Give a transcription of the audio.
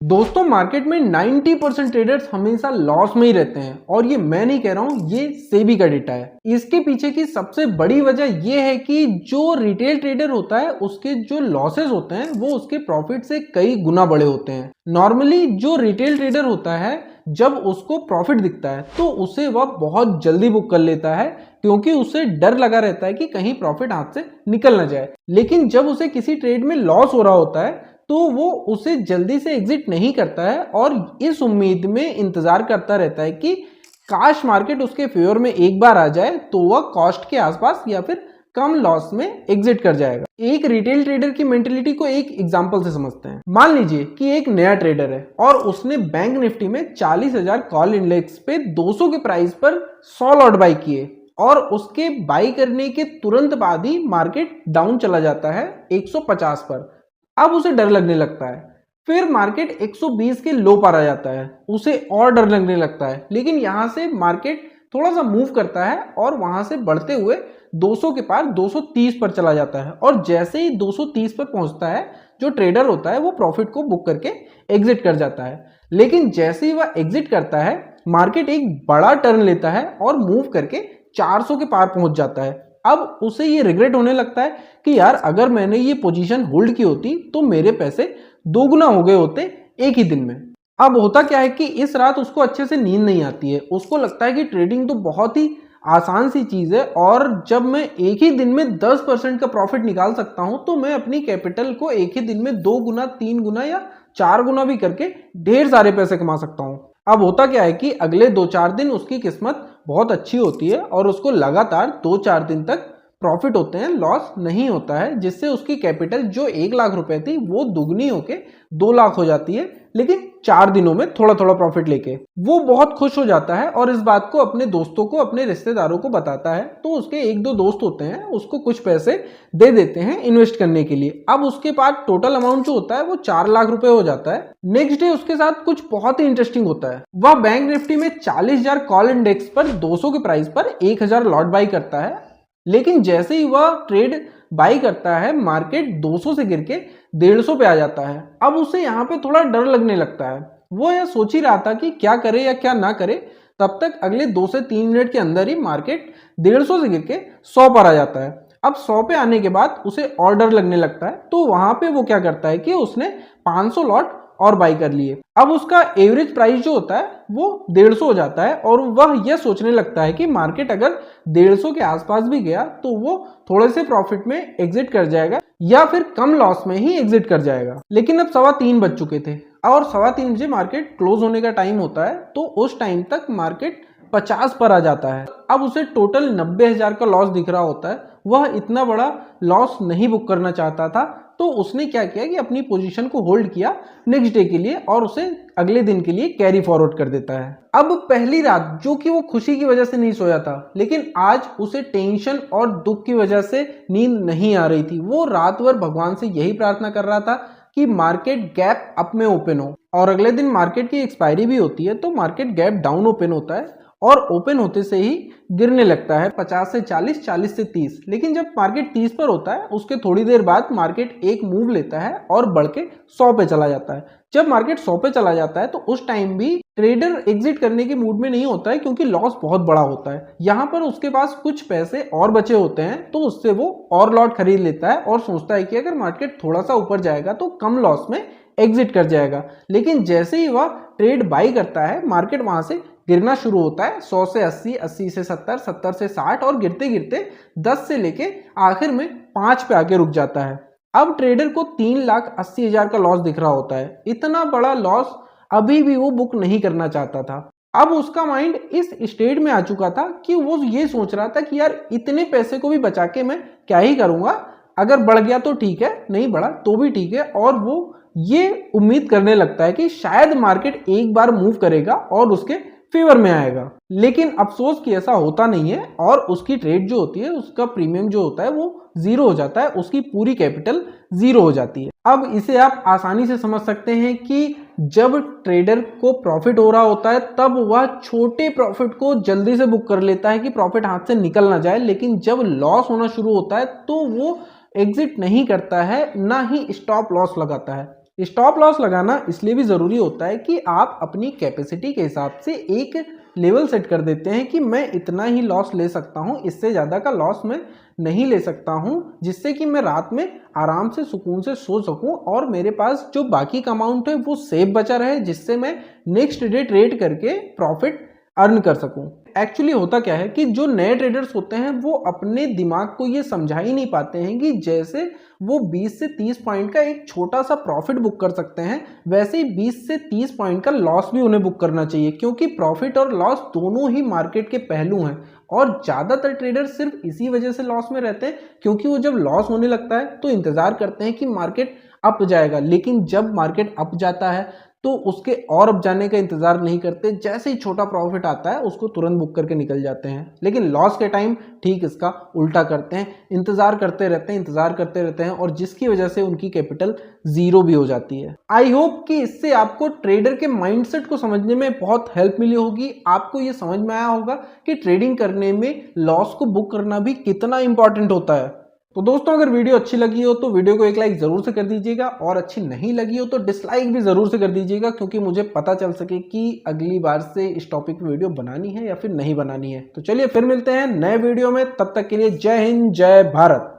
दोस्तों मार्केट में 90% ट्रेडर्स हमेशा लॉस में ही रहते हैं और ये मैं नहीं कह रहा हूं, ये सेबी का डेटा है। इसके पीछे की सबसे बड़ी वजह ये है कि जो रिटेल ट्रेडर होता है उसके जो लॉसेस होते हैं वो उसके प्रॉफिट से कई गुना बड़े होते हैं। नॉर्मली जो रिटेल ट्रेडर होता है जब उसको प्रॉफिट दिखता है तो उसे वह बहुत जल्दी बुक कर लेता है क्योंकि उसे डर लगा रहता है कि कहीं प्रॉफिट हाथ से निकल ना जाए। लेकिन जब उसे किसी ट्रेड में लॉस हो रहा होता है तो वो उसे जल्दी से एग्जिट नहीं करता है और इस उम्मीद में इंतजार करता रहता है कि काश मार्केट उसके फेवर में एक बार आ जाए तो वह कॉस्ट के आसपास या फिर कम लॉस में एग्जिट कर जाएगा। एक रिटेल ट्रेडर की मेंटेलिटी को एक एग्जांपल से समझते हैं। मान लीजिए कि एक नया ट्रेडर है और उसने बैंक निफ्टी में 40,000 कॉल इंडेक्स पे 200 के प्राइस पर 100 लॉट बाई किए और उसके बाई करने के तुरंत बाद ही मार्केट डाउन चला जाता है 150 पर। अब उसे डर लगने लगता है। फिर मार्केट 120 के लो पर आ जाता है, उसे और डर लगने लगता है। लेकिन यहां से मार्केट थोड़ा सा मूव करता है और वहां से बढ़ते हुए 200 के पार 230 पर चला जाता है और जैसे ही 230 पर पहुंचता है जो ट्रेडर होता है वो प्रॉफिट को बुक करके एग्जिट कर जाता है। लेकिन जैसे ही वह एग्जिट करता है मार्केट एक बड़ा टर्न लेता है और मूव करके 400 के पार पहुंच जाता है। अब उसे ये रिग्रेट होने लगता है कि यार अगर मैंने ये पोजीशन होल्ड की होती तो मेरे पैसे दोगुना हो गए होते एक ही दिन में। अब होता क्या है कि इस रात उसको अच्छे से नींद नहीं आती है। उसको लगता है कि ट्रेडिंग तो बहुत ही आसान सी चीज है और जब मैं एक ही दिन में 10% का प्रॉफिट निकाल सकता हूं तो मैं अपनी कैपिटल को एक ही दिन में 2 गुना 3 गुना या 4 गुना भी करके ढेर सारे पैसे कमा सकता हूं। अब होता क्या है कि अगले 2-4 दिन उसकी किस्मत बहुत अच्छी होती है और उसको लगातार 2-4 दिन तक प्रॉफिट होते हैं, लॉस नहीं होता है, जिससे उसकी कैपिटल जो 1 लाख रुपए थी वो दुगनी होके 2 लाख हो जाती है। लेकिन 4 दिनों में थोड़ा थोड़ा प्रॉफिट लेके वो बहुत खुश हो जाता है और इस बात को अपने दोस्तों को अपने रिश्तेदारों को बताता है। तो उसके 1-2 दोस्त होते हैं उसको कुछ पैसे दे देते हैं इन्वेस्ट करने के लिए। अब उसके पास टोटल अमाउंट जो होता है वो 4 लाख रुपए हो जाता है। नेक्स्ट डे उसके साथ कुछ बहुत ही इंटरेस्टिंग होता है। वह बैंक निफ्टी में 40,000 कॉल इंडेक्स पर 200 के प्राइस पर 1,000 लॉट बाई करता है। लेकिन जैसे ही वह ट्रेड बाई करता है मार्केट 200 से गिर के 150 पे आ जाता है। अब उसे यहाँ पे थोड़ा डर लगने लगता है। वो यह सोच ही रहा था कि क्या करे या क्या ना करे। तब तक अगले 2 से 3 मिनट के अंदर ही मार्केट 150 से गिर के 100 पर आ जाता है। अब 100 पे आने के बाद उसे और डर लगने लगता है तो वहां पे वो क्या करता है कि उसने 500 लॉट और बाई कर लिए। अब उसका एवरेज प्राइस जो होता है वो 150 हो जाता है और वह यह सोचने लगता है कि मार्केट अगर 150 के आसपास भी गया तो वो थोड़े से प्रॉफिट में एग्जिट कर जाएगा या फिर कम लॉस में ही एग्जिट कर जाएगा। लेकिन अब 3:15 बज चुके थे और 3:15 बजे मार्केट क्लोज होने का टाइम होता है तो उस टाइम तक मार्केट 50 पर आ जाता है। अब उसे टोटल 90,000 का लॉस दिख रहा होता है। वह इतना बड़ा लॉस नहीं बुक करना चाहता था तो उसने क्या किया कि अपनी पोजीशन को होल्ड किया नेक्स्ट डे के लिए और उसे अगले दिन के लिए कैरी फॉरवर्ड कर देता है। अब पहली रात जो कि वो खुशी की वजह से नहीं सोया था लेकिन आज उसे टेंशन और दुख की वजह से नींद नहीं आ रही थी। वो रात भर भगवान से यही प्रार्थना कर रहा था कि मार्केट गैप अप में ओपन हो और अगले दिन मार्केट की एक्सपायरी भी होती है तो मार्केट गैप डाउन ओपन होता है और ओपन होते से ही गिरने लगता है 50 से 40, 40 से 30। लेकिन जब मार्केट 30 पर होता है उसके थोड़ी देर बाद मार्केट एक मूव लेता है और बढ़ के 100 पे चला जाता है। जब मार्केट 100 पे चला जाता है तो उस टाइम भी ट्रेडर एग्जिट करने के मूड में नहीं होता है क्योंकि लॉस बहुत बड़ा होता है। यहाँ पर उसके पास कुछ पैसे और बचे होते हैं तो उससे वो और लॉट खरीद लेता है और सोचता है कि अगर मार्केट थोड़ा सा ऊपर जाएगा तो कम लॉस में एग्जिट कर जाएगा। लेकिन जैसे ही वह ट्रेड बाई करता है मार्केट वहां से गिरना शुरू होता है 100 से 80, 80 से 70, 70 से 60 और गिरते गिरते 10 से लेके आखिर में 5 पे आके रुक जाता है। अब ट्रेडर को 3,80,000 का लॉस दिख रहा होता है। इतना बड़ा लॉस अभी भी वो बुक नहीं करना चाहता था। अब उसका माइंड इस स्टेट में आ चुका था कि वो ये सोच रहा था कि यार इतने पैसे को भी बचा के मैं क्या ही करूंगा, अगर बढ़ गया तो ठीक है, नहीं बढ़ा तो भी ठीक है। और वो ये उम्मीद करने लगता है कि शायद मार्केट एक बार मूव करेगा और उसके फेवर में आएगा। लेकिन अफसोस कि ऐसा होता नहीं है और उसकी ट्रेड जो होती है उसका प्रीमियम जो होता है वो 0 हो जाता है, उसकी पूरी कैपिटल 0 हो जाती है। अब इसे आप आसानी से समझ सकते हैं कि जब ट्रेडर को प्रॉफिट हो रहा होता है तब वह छोटे प्रॉफिट को जल्दी से बुक कर लेता है कि प्रॉफिट हाथ से निकल ना जाए। लेकिन जब लॉस होना शुरू होता है तो वो एग्जिट नहीं करता है, ना ही स्टॉप लॉस लगाता है। स्टॉप लॉस लगाना इसलिए भी ज़रूरी होता है कि आप अपनी कैपेसिटी के हिसाब से एक लेवल सेट कर देते हैं कि मैं इतना ही लॉस ले सकता हूं, इससे ज़्यादा का लॉस मैं नहीं ले सकता हूं, जिससे कि मैं रात में आराम से सुकून से सो सकूं और मेरे पास जो बाकी का अमाउंट है वो सेफ बचा रहे, जिससे मैं नेक्स्ट डे ट्रेड करके प्रॉफिट अर्न कर सकूं। एक्चुअली होता क्या है कि जो नए ट्रेडर्स होते हैं वो अपने दिमाग को ये समझा ही नहीं पाते हैं कि जैसे वो 20 से 30 पॉइंट का एक छोटा सा प्रॉफिट बुक कर सकते हैं, वैसे ही 20 से 30 पॉइंट का लॉस भी उन्हें बुक करना चाहिए, क्योंकि प्रॉफिट और लॉस दोनों ही मार्केट के पहलू हैं। और ज़्यादातर ट्रेडर सिर्फ इसी वजह से लॉस में रहते हैं क्योंकि वो जब लॉस होने लगता है तो इंतज़ार करते हैं कि मार्केट अप जाएगा, लेकिन जब मार्केट अप जाता है तो उसके और अप जाने का इंतजार नहीं करते, जैसे ही छोटा प्रॉफिट आता है उसको तुरंत बुक करके निकल जाते हैं। लेकिन लॉस के टाइम ठीक इसका उल्टा करते हैं, इंतजार करते रहते हैं और जिसकी वजह से उनकी कैपिटल जीरो भी हो जाती है। आई होप कि इससे आपको ट्रेडर के माइंडसेट को समझने में बहुत हेल्प मिली होगी। आपको ये समझ में आया होगा कि ट्रेडिंग करने में लॉस को बुक करना भी कितना इंपॉर्टेंट होता है। तो दोस्तों, अगर वीडियो अच्छी लगी हो तो वीडियो को एक लाइक जरूर से कर दीजिएगा, और अच्छी नहीं लगी हो तो डिसलाइक भी जरूर से कर दीजिएगा, क्योंकि मुझे पता चल सके कि अगली बार से इस टॉपिक पे वीडियो बनानी है या फिर नहीं बनानी है। तो चलिए फिर मिलते हैं नए वीडियो में, तब तक के लिए जय हिंद जय भारत।